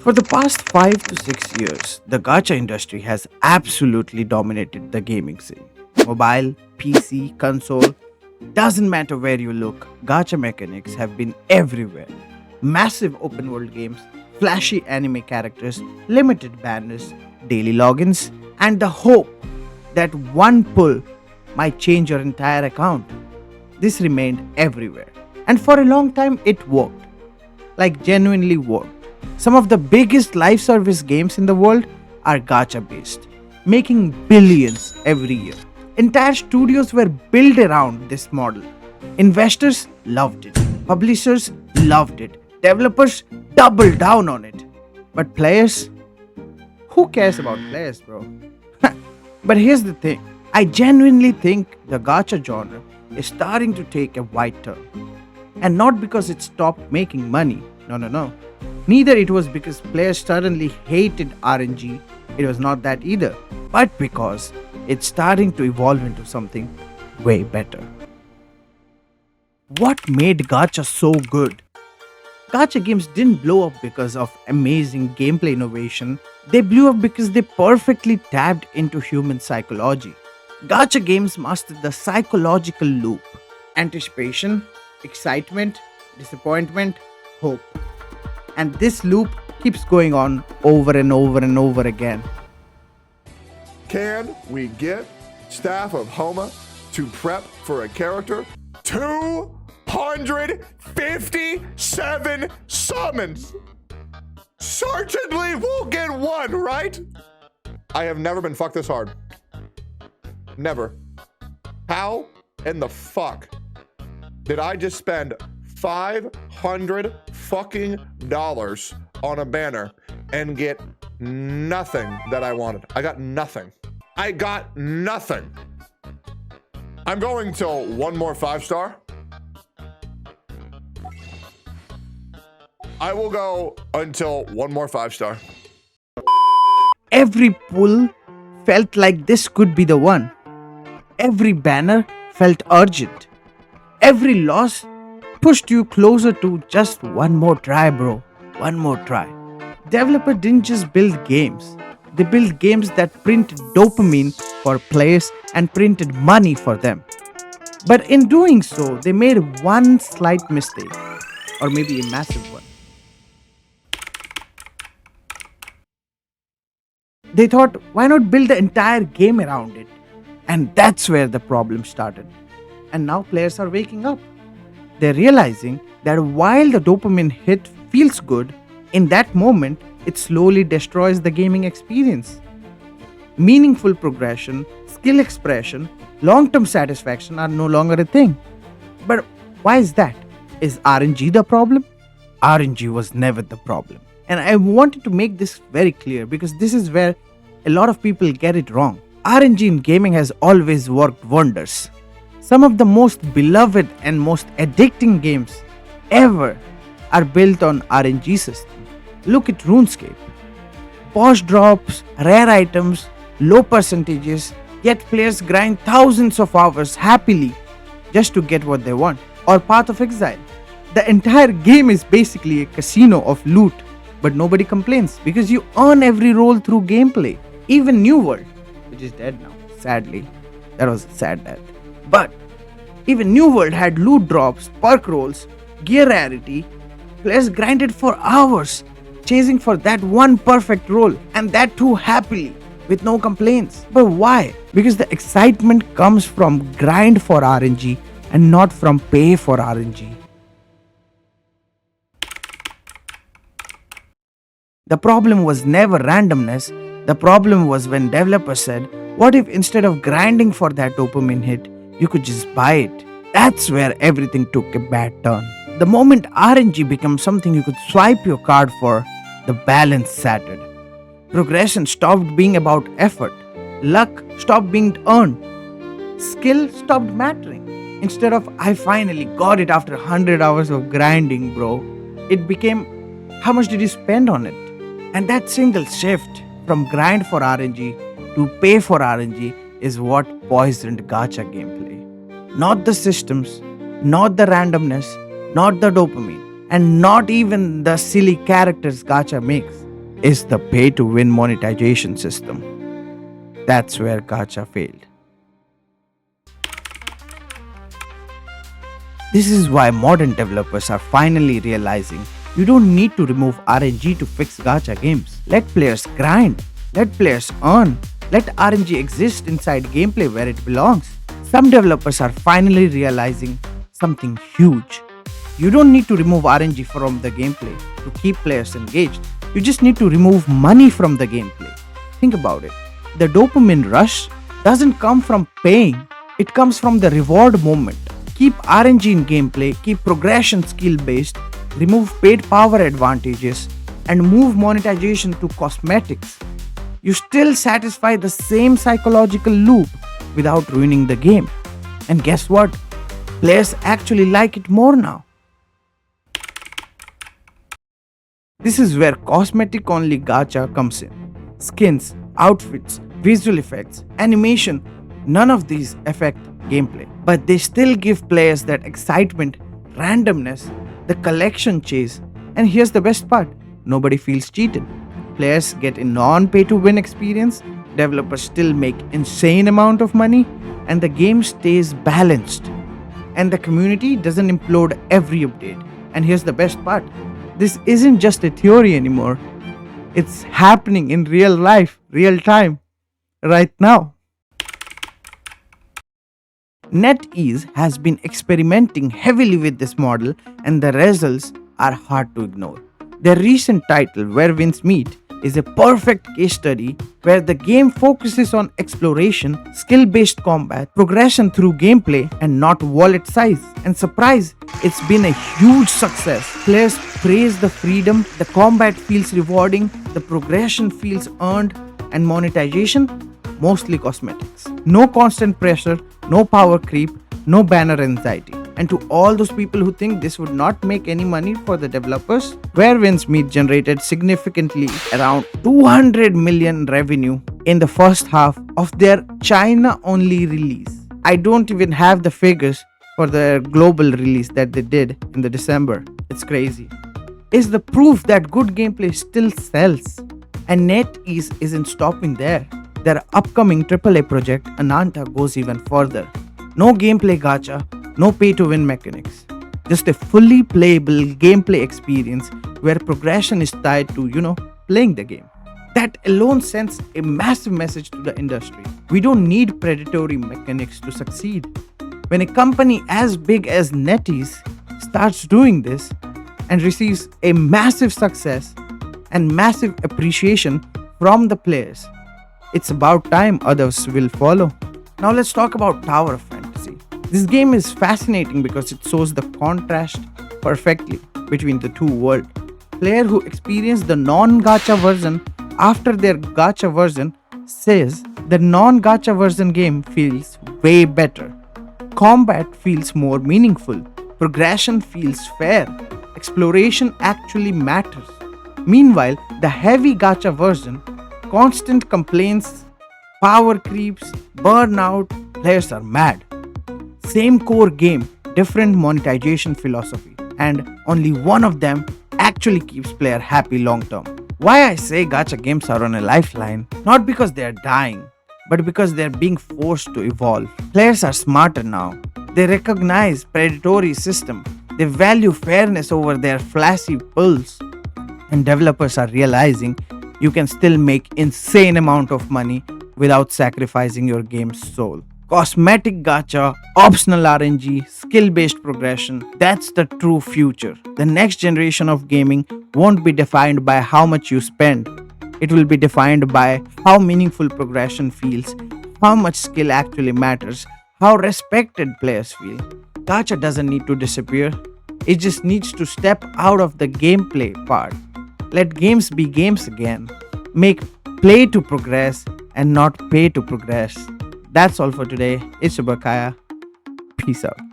For the past 5 to 6 years, the gacha industry has absolutely dominated the gaming scene. Mobile, PC, console, doesn't matter where you look, gacha mechanics have been everywhere. Massive open world games, flashy anime characters, limited banners, daily logins, and the hope that one pull might change your entire account. This remained everywhere. And for a long time, it worked. Like, genuinely worked. Some of the biggest live service games in the world are gacha based, making billions every year. Entire studios were built around this model. Investors loved it, publishers loved it, developers doubled down on it. But players? Who cares about players, bro? But here's the thing, I genuinely think the gacha genre is starting to take a wide turn. And not because it stopped making money. No. Neither it was because players suddenly hated RNG. It was not that either. But because it's starting to evolve into something way better. What made gacha so good? Gacha games didn't blow up because of amazing gameplay innovation. They blew up because they perfectly tapped into human psychology. Gacha games mastered the psychological loop: anticipation, excitement, disappointment, hope. And this loop keeps going on over and over and over again. Can we get staff of Homa to prep for a character? 257 summons! Certainly we'll get one, right? I have never been fucked this hard. Never. How in the fuck did I just spend $500 fucking dollars on a banner and get nothing that I wanted? I got nothing. I'm going till one more 5-star. I will go until one more 5-star. Every pull felt like this could be the one. Every banner felt urgent. Every loss pushed you closer to just one more try, bro. One more try. Developer didn't just build games. They built games that printed dopamine for players and printed money for them. But in doing so, they made one slight mistake, or maybe a massive one. They thought, why not build the entire game around it? And that's where the problem started. And now players are waking up. They're realizing that while the dopamine hit feels good, in that moment, it slowly destroys the gaming experience. Meaningful progression, skill expression, long-term satisfaction are no longer a thing. But why is that? Is RNG the problem? RNG was never the problem. And I wanted to make this very clear because this is where a lot of people get it wrong. RNG in gaming has always worked wonders. Some of the most beloved and most addicting games ever are built on RNG system. Look at RuneScape. Boss drops, rare items, low percentages, yet players grind thousands of hours happily just to get what they want. Or Path of Exile. The entire game is basically a casino of loot, but nobody complains because you earn every roll through gameplay. Even New World, which is dead now, sadly. That was a sad death. But even New World had loot drops, perk rolls, gear rarity. Players grinded for hours, chasing for that one perfect roll, and that too happily, with no complaints. But why? Because the excitement comes from grind for RNG and not from pay for RNG. The problem was never randomness. The problem was when developers said, what if instead of grinding for that dopamine hit, you could just buy it? That's where everything took a bad turn. The moment RNG becomes something you could swipe your card for, the balance shattered. Progression stopped being about effort. Luck stopped being earned. Skill stopped mattering. Instead of, I finally got it after 100 hours of grinding, bro, it became, how much did you spend on it? And that single shift from grind for RNG to pay for RNG is what poisoned gacha gameplay. Not the systems, not the randomness, not the dopamine, and not even the silly characters gacha makes. is the pay to win monetization system. That's where Gacha failed. This is why modern developers are finally realizing you don't need to remove RNG to fix gacha games. Let players grind, let players earn, let RNG exist inside gameplay where it belongs. Some developers are finally realizing something huge. You don't need to remove RNG from the gameplay to keep players engaged. You just need to remove money from the gameplay. Think about it. The dopamine rush doesn't come from paying, it comes from the reward moment. Keep RNG in gameplay, keep progression skill based, remove paid power advantages, and move monetization to cosmetics. You still satisfy the same psychological loop without ruining the game. And guess what? Players actually like it more now. This is where cosmetic only gacha comes in. Skins, outfits, visual effects, animation, none of these affect gameplay. But they still give players that excitement, randomness, the collection chase. And here's the best part, nobody feels cheated. Players get a non-pay to win experience, developers still make insane amount of money, and the game stays balanced. And the community doesn't implode every update. And here's the best part, this isn't just a theory anymore. It's happening in real life, real time, right now. NetEase has been experimenting heavily with this model, and the results are hard to ignore. Their recent title, Where Winds Meet, is a perfect case study where the game focuses on exploration, skill-based combat, progression through gameplay, and not wallet size. And surprise, it's been a huge success. Players praise the freedom, the combat feels rewarding, the progression feels earned, and monetization, mostly cosmetics. No constant pressure, no power creep, no banner anxiety. And to all those people who think this would not make any money for the developers, Where Winds Meet generated significantly around 200 million revenue in the first half of their China-only release. I don't even have the figures for their global release that they did in the December. It's crazy. It's the proof that good gameplay still sells. And NetEase isn't stopping there. Their upcoming AAA project, Ananta, goes even further. No gameplay gacha, no pay-to-win mechanics. Just a fully playable gameplay experience where progression is tied to, playing the game. That alone sends a massive message to the industry. We don't need predatory mechanics to succeed. When a company as big as NetEase starts doing this and receives a massive success and massive appreciation from the players, it's about time others will follow. Now let's talk about Tower of Fantasy. This game is fascinating because it shows the contrast perfectly between the two worlds. Player who experience the non-gacha version after their gacha version says the non-gacha version game feels way better. Combat feels more meaningful. Progression feels fair. Exploration actually matters. Meanwhile, the heavy gacha version, constant complaints, power creeps, burnout, players are mad. Same core game, different monetization philosophy, and only one of them actually keeps player happy long term. Why I say gacha games are on a lifeline? Not because they are dying, but because they are being forced to evolve. Players are smarter now. They recognize predatory system. They value fairness over their flashy pulls. And developers are realizing you can still make insane amount of money without sacrificing your game's soul. Cosmetic gacha, optional RNG, skill-based progression, that's the true future. The next generation of gaming won't be defined by how much you spend. It will be defined by how meaningful progression feels, how much skill actually matters, how respected players feel. Gacha doesn't need to disappear. It just needs to step out of the gameplay part. Let games be games again. Make play to progress and not pay to progress. That's all for today. It's your boy Kaya. Peace out.